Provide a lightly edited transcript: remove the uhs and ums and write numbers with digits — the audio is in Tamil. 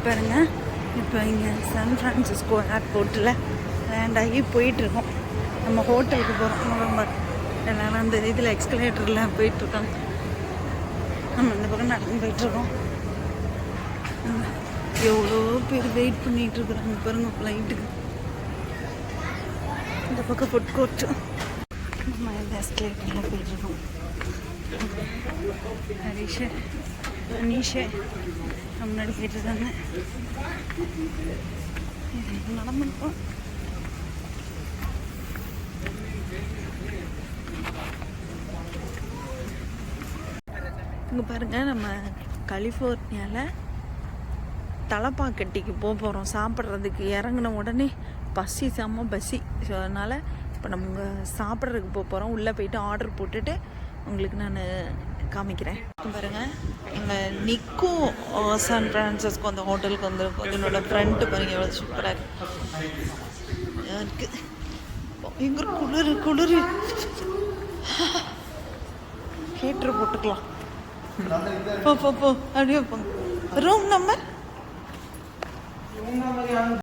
பாருங்க, இப்போ இங்கே சான் ஃப்ரான்சிஸ்கோ ஏர்போர்ட்டில் லேண்ட் ஆகி போயிட்டுருக்கோம். நம்ம ஹோட்டலுக்கு போகிறோம். நவம்பர் எல்லோரும் அந்த இதில் எக்ஸ்கலேட்டரில் போயிட்டுருக்காங்க. நம்ம இந்த பக்கம் நடந்து போயிட்டுருக்கோம். எவ்வளோ பேர் வெயிட் பண்ணிகிட்ருக்குறாங்க பாருங்க ஃப்ளைட்டுக்கு. இந்த பக்கம் ஃபுட் கோர்ட்டு. நம்ம இந்த எஸ்கலேட்டரில் போயிட்டுருக்கோம். ஹரிஷு அனீஷு முன்னாடி போயிட்டுருக்காங்க. நடந்துருக்கோம். இங்கே பாருங்கள், நம்ம கலிஃபோர்னியாவில் தலப்பாக்கட்டிக்கு போகிறோம் சாப்பிட்றதுக்கு. இறங்கின உடனே பசி செம்ம பசி. ஸோ அதனால் இப்போ நம்ம சாப்பிட்றதுக்கு போகிறோம். உள்ளே போயிட்டு ஆர்டர் போட்டுட்டு உங்களுக்கு நான் காமிக்கிறேன். பாருங்கள், எங்கள் நிக்கோ சான் ஃப்ரான்சிஸ்கோ அந்த ஹோட்டலுக்கு வந்துருக்கோம். இதனோட ஃப்ரண்ட்டு பாருங்கள் எவ்வளோ சூப்பராக இருக்குது. எங்கே குளிர் ஹீட்ரு போட்டுக்கலாம். போ அப்படியே போங்க. Room number